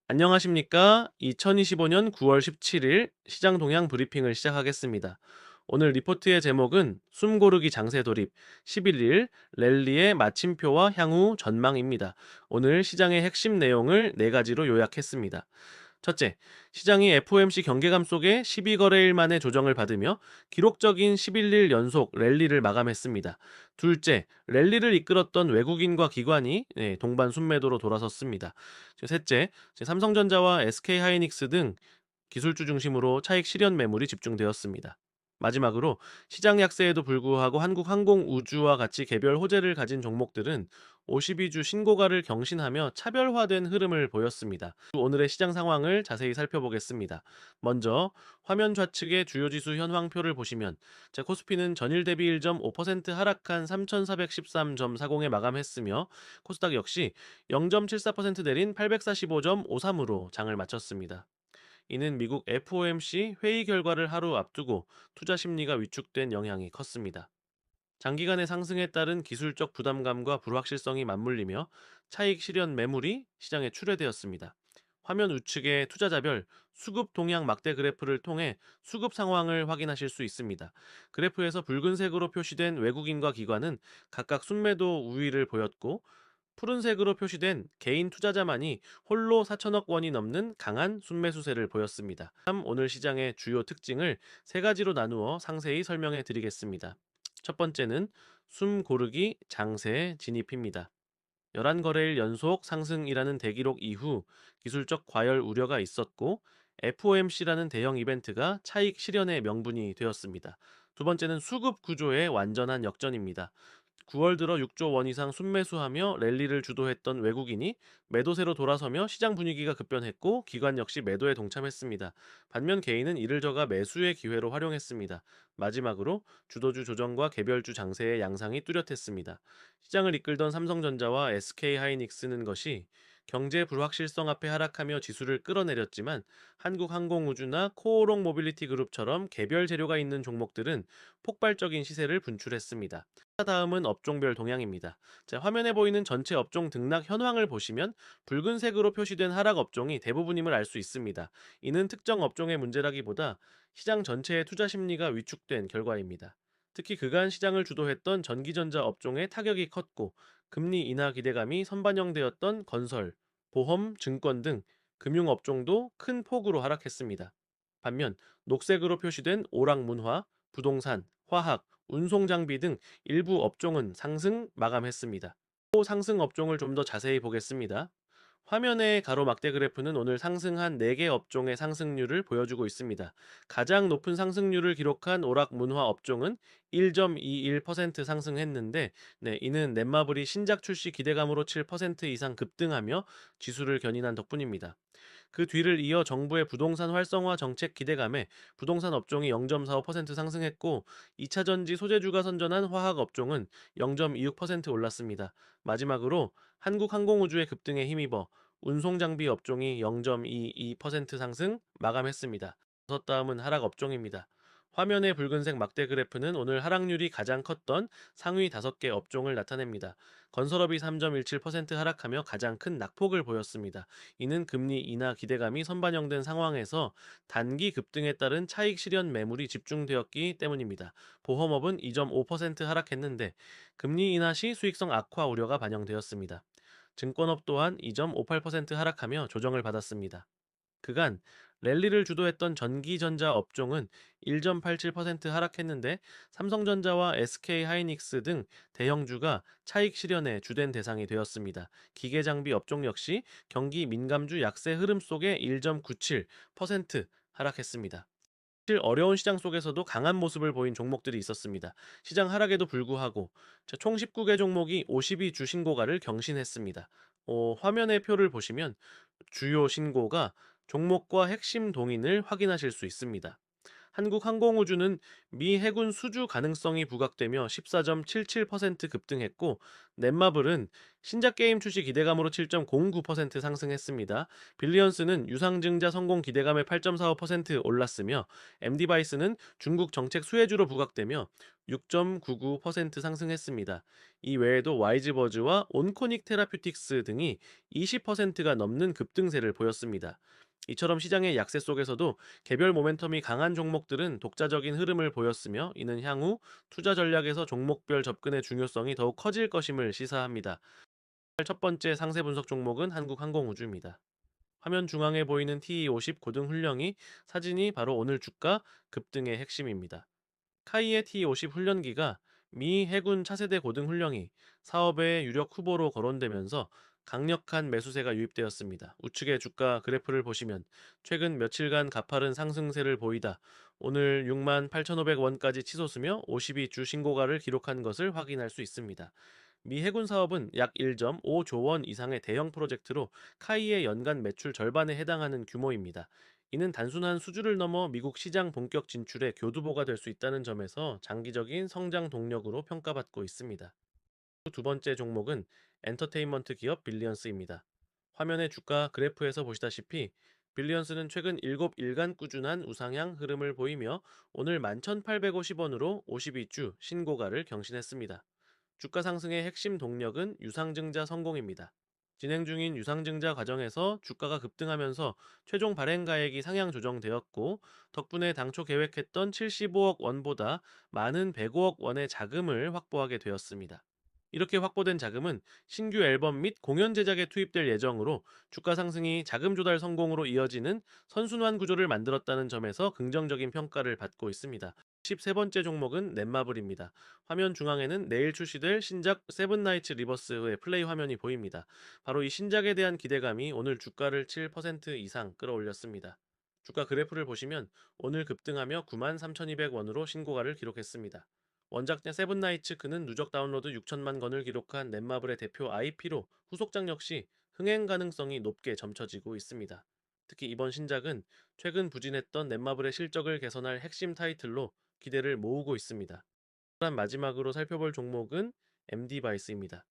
안녕하십니까? 2025년 9월 17일 시장 동향 브리핑을 시작하겠습니다. 오늘 리포트의 제목은 숨 고르기 장세 돌입 11일 랠리의 마침표와 향후 전망입니다. 오늘 시장의 핵심 내용을 네 가지로 요약했습니다. 첫째, 시장이 FOMC 경계감 속에 12거래일 만에 조정을 받으며 기록적인 11일 연속 랠리를 마감했습니다. 둘째, 랠리를 이끌었던 외국인과 기관이 동반 순매도로 돌아섰습니다. 셋째, 삼성전자와 SK하이닉스 등 기술주 중심으로 차익 실현 매물이 집중되었습니다. 마지막으로 시장 약세에도 불구하고 한국항공우주와 같이 개별 호재를 가진 종목들은 52주 신고가를 경신하며 차별화된 흐름을 보였습니다. 오늘의 시장 상황을 자세히 살펴보겠습니다. 먼저 화면 좌측의 주요 지수 현황표를 보시면 코스피는 전일 대비 1.5% 하락한 3413.40에 마감했으며 코스닥 역시 0.74% 내린 845.53으로 장을 마쳤습니다. 이는 미국 FOMC 회의 결과를 하루 앞두고 투자 심리가 위축된 영향이 컸습니다. 장기간의 상승에 따른 기술적 부담감과 불확실성이 맞물리며 차익 실현 매물이 시장에 출회되었습니다. 화면 우측의 투자자별 수급 동향 막대 그래프를 통해 수급 상황을 확인하실 수 있습니다. 그래프에서 붉은색으로 표시된 외국인과 기관은 각각 순매도 우위를 보였고, 푸른색으로 표시된 개인 투자자만이 홀로 4천억 원이 넘는 강한 순매수세를 보였습니다. 다음 오늘 시장의 주요 특징을 세 가지로 나누어 상세히 설명해 드리겠습니다. 첫 번째는 숨 고르기 장세 진입입니다. 11거래일 연속 상승이라는 대기록 이후 기술적 과열 우려가 있었고 FOMC라는 대형 이벤트가 차익 실현의 명분이 되었습니다. 두 번째는 수급 구조의 완전한 역전입니다. 9월 들어 6조 원 이상 순매수하며 랠리를 주도했던 외국인이 매도세로 돌아서며 시장 분위기가 급변했고 기관 역시 매도에 동참했습니다. 반면 개인은 이를 저가 매수의 기회로 활용했습니다. 마지막으로 주도주 조정과 개별주 장세의 양상이 뚜렷했습니다. 시장을 이끌던 삼성전자와 SK하이닉스는 것이 경제 불확실성 앞에 하락하며 지수를 끌어내렸지만 한국항공우주나 코오롱 모빌리티 그룹처럼 개별 재료가 있는 종목들은 폭발적인 시세를 분출했습니다. 다음은 업종별 동향입니다. 화면에 보이는 전체 업종 등락 현황을 보시면 붉은색으로 표시된 하락 업종이 대부분임을 알 수 있습니다. 이는 특정 업종의 문제라기보다 시장 전체의 투자 심리가 위축된 결과입니다. 특히 그간 시장을 주도했던 전기전자 업종의 타격이 컸고 금리 인하 기대감이 선반영되었던 건설, 보험, 증권 등 금융업종도 큰 폭으로 하락했습니다. 반면 녹색으로 표시된 오락문화, 부동산, 화학, 운송장비 등 일부 업종은 상승 마감했습니다. 또 상승 업종을 좀 더 자세히 보겠습니다. 화면의 가로막대 그래프는 오늘 상승한 4개 업종의 상승률을 보여주고 있습니다. 가장 높은 상승률을 기록한 오락문화 업종은 1.21% 상승했는데, 이는 넷마블이 신작 출시 기대감으로 7% 이상 급등하며 지수를 견인한 덕분입니다. 그 뒤를 이어 정부의 부동산 활성화 정책 기대감에 부동산 업종이 0.45% 상승했고 2차전지 소재주가 선전한 화학 업종은 0.26% 올랐습니다. 마지막으로 한국항공우주의 급등에 힘입어 운송장비 업종이 0.22% 상승 마감했습니다. 다음은 하락 업종입니다. 화면의 붉은색 막대 그래프는 오늘 하락률이 가장 컸던 상위 5개 업종을 나타냅니다. 건설업이 3.17% 하락하며 가장 큰 낙폭을 보였습니다. 이는 금리 인하 기대감이 선반영된 상황에서 단기 급등에 따른 차익 실현 매물이 집중되었기 때문입니다. 보험업은 2.5% 하락했는데 금리 인하 시 수익성 악화 우려가 반영되었습니다. 증권업 또한 2.58% 하락하며 조정을 받았습니다. 그간 랠리를 주도했던 전기전자 업종은 1.87% 하락했는데 삼성전자와 SK하이닉스 등 대형주가 차익 실현의 주된 대상이 되었습니다. 기계장비 업종 역시 경기 민감주 약세 흐름 속에 1.97% 하락했습니다. 사실 어려운 시장 속에서도 강한 모습을 보인 종목들이 있었습니다. 시장 하락에도 불구하고 총 19개 종목이 52주 신고가를 경신했습니다. 화면의 표를 보시면 주요 신고가 종목과 핵심 동인을 확인하실 수 있습니다. 한국항공우주는 미 해군 수주 가능성이 부각되며 14.77% 급등했고, 넷마블은 신작 게임 출시 기대감으로 7.09% 상승했습니다. 빌리언스는 유상증자 성공 기대감에 8.45% 올랐으며, MD바이스는 중국 정책 수혜주로 부각되며 6.99% 상승했습니다. 이 외에도 와이즈버즈와 온코닉 테라퓨틱스 등이 20%가 넘는 급등세를 보였습니다. 이처럼 시장의 약세 속에서도 개별 모멘텀이 강한 종목들은 독자적인 흐름을 보였으며, 이는 향후 투자 전략에서 종목별 접근의 중요성이 더욱 커질 것임을 시사합니다. 첫 번째 상세 분석 종목은 한국항공우주입니다. 화면 중앙에 보이는 TE50 고등 훈령이 사진이 바로 오늘 주가 급등의 핵심입니다. 카이의 T-50 훈련기가 미 해군 차세대 고등 훈령이 사업의 유력 후보로 거론되면서 강력한 매수세가 유입되었습니다. 우측의 주가 그래프를 보시면 최근 며칠간 가파른 상승세를 보이다 오늘 68,500원까지 치솟으며 52주 신고가를 기록한 것을 확인할 수 있습니다. 미 해군 사업은 약 1.5조 원 이상의 대형 프로젝트로 카이의 연간 매출 절반에 해당하는 규모입니다. 이는 단순한 수주를 넘어 미국 시장 본격 진출의 교두보가 될 수 있다는 점에서 장기적인 성장 동력으로 평가받고 있습니다. 두 번째 종목은 엔터테인먼트 기업 빌리언스입니다. 화면의 주가 그래프에서 보시다시피 빌리언스는 최근 7일간 꾸준한 우상향 흐름을 보이며 오늘 11,850원으로 52주 신고가를 경신했습니다. 주가 상승의 핵심 동력은 유상증자 성공입니다. 진행 중인 유상증자 과정에서 주가가 급등하면서 최종 발행가액이 상향 조정되었고, 덕분에 당초 계획했던 75억 원보다 많은 105억 원의 자금을 확보하게 되었습니다. 이렇게 확보된 자금은 신규 앨범 및 공연 제작에 투입될 예정으로 주가 상승이 자금 조달 성공으로 이어지는 선순환 구조를 만들었다는 점에서 긍정적인 평가를 받고 있습니다. 13번째 종목은 넷마블입니다. 화면 중앙에는 내일 출시될 신작 세븐나이츠 리버스의 플레이 화면이 보입니다. 바로 이 신작에 대한 기대감이 오늘 주가를 7% 이상 끌어올렸습니다. 주가 그래프를 보시면 오늘 급등하며 93,200원으로 신고가를 기록했습니다. 원작 세븐나이츠크는 누적 다운로드 6천만 건을 기록한 넷마블의 대표 IP로 후속작 역시 흥행 가능성이 높게 점쳐지고 있습니다. 특히 이번 신작은 최근 부진했던 넷마블의 실적을 개선할 핵심 타이틀로 기대를 모으고 있습니다. 마지막으로 살펴볼 종목은 MD바이스입니다.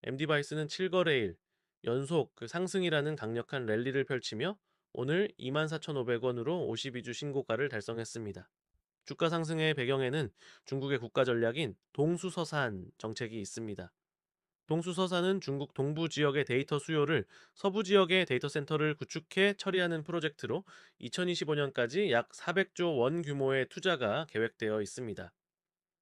MD바이스는 7거래일 연속 상승이라는 강력한 랠리를 펼치며 오늘 24,500원으로 52주 신고가를 달성했습니다. 주가 상승의 배경에는 중국의 국가 전략인 동수서산 정책이 있습니다. 동수서산은 중국 동부 지역의 데이터 수요를 서부 지역의 데이터 센터를 구축해 처리하는 프로젝트로 2025년까지 약 400조 원 규모의 투자가 계획되어 있습니다.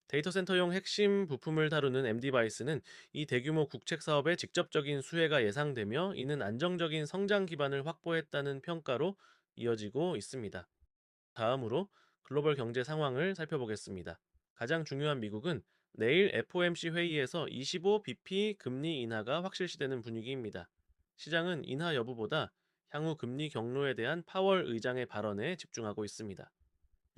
데이터 센터용 핵심 부품을 다루는 MD바이스는 이 대규모 국책 사업에 직접적인 수혜가 예상되며, 이는 안정적인 성장 기반을 확보했다는 평가로 이어지고 있습니다. 다음으로 글로벌 경제 상황을 살펴보겠습니다. 가장 중요한 미국은 내일 FOMC 회의에서 25bp 금리 인하가 확실시되는 분위기입니다. 시장은 인하 여부보다 향후 금리 경로에 대한 파월 의장의 발언에 집중하고 있습니다.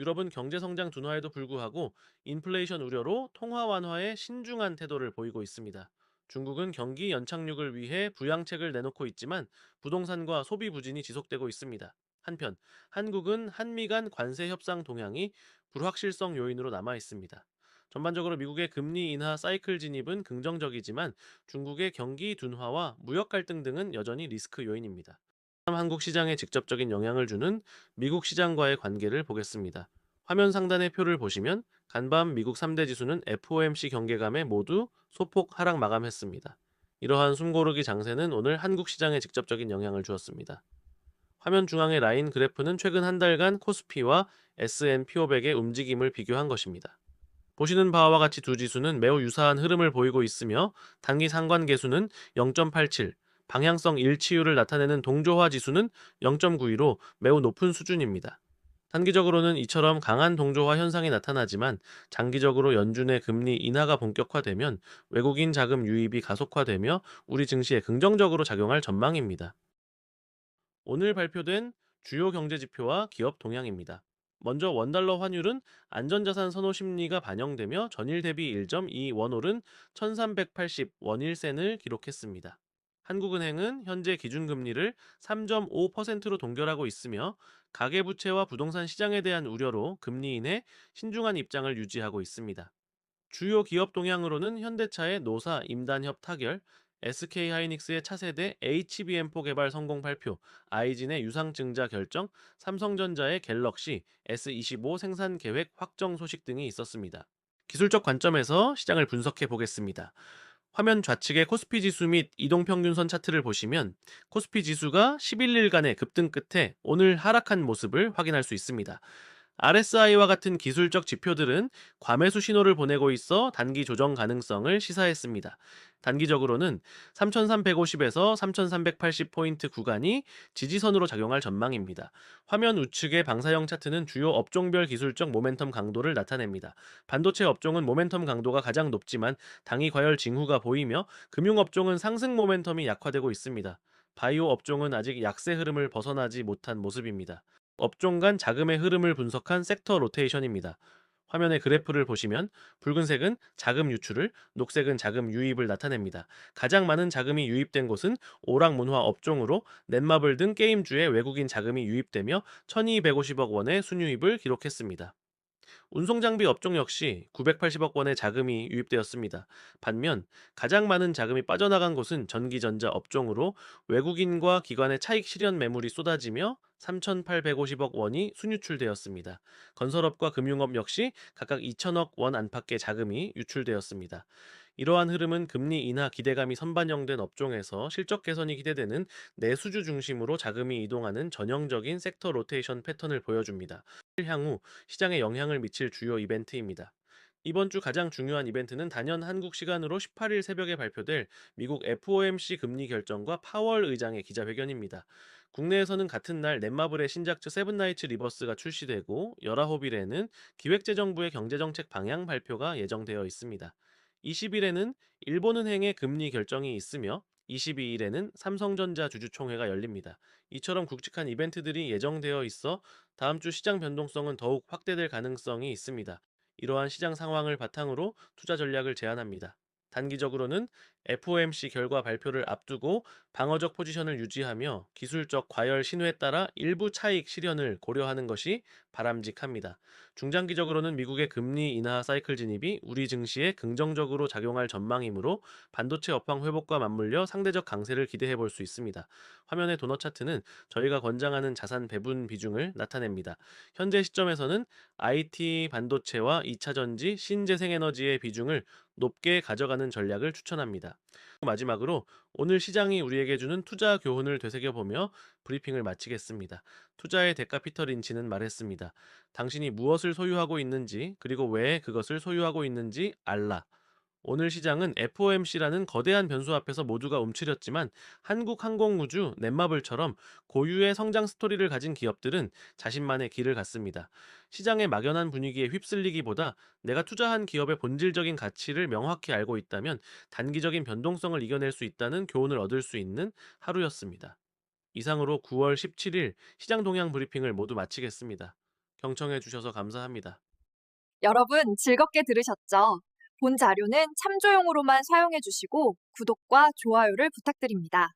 유럽은 경제 성장 둔화에도 불구하고 인플레이션 우려로 통화 완화에 신중한 태도를 보이고 있습니다. 중국은 경기 연착륙을 위해 부양책을 내놓고 있지만 부동산과 소비 부진이 지속되고 있습니다. 한편 한국은 한미 간 관세 협상 동향이 불확실성 요인으로 남아 있습니다. 전반적으로 미국의 금리 인하 사이클 진입은 긍정적이지만 중국의 경기 둔화와 무역 갈등 등은 여전히 리스크 요인입니다. 한국 시장에 직접적인 영향을 주는 미국 시장과의 관계를 보겠습니다. 화면 상단의 표를 보시면 간밤 미국 3대 지수는 FOMC 경계감에 모두 소폭 하락 마감했습니다. 이러한 숨고르기 장세는 오늘 한국 시장에 직접적인 영향을 주었습니다. 화면 중앙의 라인 그래프는 최근 한 달간 코스피와 S&P 500의 움직임을 비교한 것입니다. 보시는 바와 같이 두 지수는 매우 유사한 흐름을 보이고 있으며, 단기 상관계수는 0.87, 방향성 일치율을 나타내는 동조화 지수는 0.92로 매우 높은 수준입니다. 단기적으로는 이처럼 강한 동조화 현상이 나타나지만, 장기적으로 연준의 금리 인하가 본격화되면 외국인 자금 유입이 가속화되며 우리 증시에 긍정적으로 작용할 전망입니다. 오늘 발표된 주요 경제 지표와 기업 동향입니다. 먼저 원달러 환율은 안전자산 선호 심리가 반영되며 전일 대비 1.2원 오른 1380원 1센을 기록했습니다. 한국은행은 현재 기준금리를 3.5%로 동결하고 있으며 가계부채와 부동산 시장에 대한 우려로 금리 인해 신중한 입장을 유지하고 있습니다. 주요 기업 동향으로는 현대차의 노사 임단협 타결, SK하이닉스의 차세대 HBM4 개발 성공 발표, 아이진의 유상증자 결정, 삼성전자의 갤럭시 S25 생산 계획 확정 소식 등이 있었습니다. 기술적 관점에서 시장을 분석해 보겠습니다. 화면 좌측의 코스피 지수 및 이동평균선 차트를 보시면 코스피 지수가 11일간의 급등 끝에 오늘 하락한 모습을 확인할 수 있습니다. RSI와 같은 기술적 지표들은 과매수 신호를 보내고 있어 단기 조정 가능성을 시사했습니다. 단기적으로는 3,350에서 3,380포인트 구간이 지지선으로 작용할 전망입니다. 화면 우측의 방사형 차트는 주요 업종별 기술적 모멘텀 강도를 나타냅니다. 반도체 업종은 모멘텀 강도가 가장 높지만 당이 과열 징후가 보이며 금융업종은 상승 모멘텀이 약화되고 있습니다. 바이오 업종은 아직 약세 흐름을 벗어나지 못한 모습입니다. 업종 간 자금의 흐름을 분석한 섹터 로테이션입니다. 화면의 그래프를 보시면 붉은색은 자금 유출을, 녹색은 자금 유입을 나타냅니다. 가장 많은 자금이 유입된 곳은 오락문화 업종으로 넷마블 등 게임주에 외국인 자금이 유입되며 1250억 원의 순유입을 기록했습니다. 운송장비 업종 역시 980억 원의 자금이 유입되었습니다. 반면 가장 많은 자금이 빠져나간 곳은 전기전자 업종으로 외국인과 기관의 차익 실현 매물이 쏟아지며 3,850억 원이 순유출되었습니다. 건설업과 금융업 역시 각각 2천억 원 안팎의 자금이 유출되었습니다. 이러한 흐름은 금리 인하 기대감이 선반영된 업종에서 실적 개선이 기대되는 내수주 중심으로 자금이 이동하는 전형적인 섹터 로테이션 패턴을 보여줍니다. 향후 시장에 영향을 미칠 주요 이벤트입니다. 이번 주 가장 중요한 이벤트는 단연 한국 시간으로 18일 새벽에 발표될 미국 FOMC 금리 결정과 파월 의장의 기자회견입니다. 국내에서는 같은 날 넷마블의 신작주 세븐나이츠 리버스가 출시되고 19일에는 기획재정부의 경제정책 방향 발표가 예정되어 있습니다. 20일에는 일본은행의 금리 결정이 있으며 22일에는 삼성전자 주주총회가 열립니다. 이처럼 굵직한 이벤트들이 예정되어 있어 다음 주 시장 변동성은 더욱 확대될 가능성이 있습니다. 이러한 시장 상황을 바탕으로 투자 전략을 제안합니다. 단기적으로는 FOMC 결과 발표를 앞두고 방어적 포지션을 유지하며 기술적 과열 신호에 따라 일부 차익 실현을 고려하는 것이 바람직합니다. 중장기적으로는 미국의 금리 인하 사이클 진입이 우리 증시에 긍정적으로 작용할 전망이므로 반도체 업황 회복과 맞물려 상대적 강세를 기대해 볼 수 있습니다. 화면의 도넛 차트는 저희가 권장하는 자산 배분 비중을 나타냅니다. 현재 시점에서는 IT, 반도체와 2차 전지, 신재생에너지의 비중을 높게 가져가는 전략을 추천합니다. 마지막으로 오늘 시장이 우리에게 주는 투자 교훈을 되새겨보며 브리핑을 마치겠습니다. 투자의 대가 피터 린치는 말했습니다. 당신이 무엇을 소유하고 있는지, 그리고 왜 그것을 소유하고 있는지 알라. 오늘 시장은 FOMC라는 거대한 변수 앞에서 모두가 움츠렸지만 한국항공우주, 넷마블처럼 고유의 성장 스토리를 가진 기업들은 자신만의 길을 갔습니다. 시장의 막연한 분위기에 휩쓸리기보다 내가 투자한 기업의 본질적인 가치를 명확히 알고 있다면 단기적인 변동성을 이겨낼 수 있다는 교훈을 얻을 수 있는 하루였습니다. 이상으로 9월 17일 시장 동향 브리핑을 모두 마치겠습니다. 경청해 주셔서 감사합니다. 여러분 즐겁게 들으셨죠? 본 자료는 참조용으로만 사용해 주시고 구독과 좋아요를 부탁드립니다.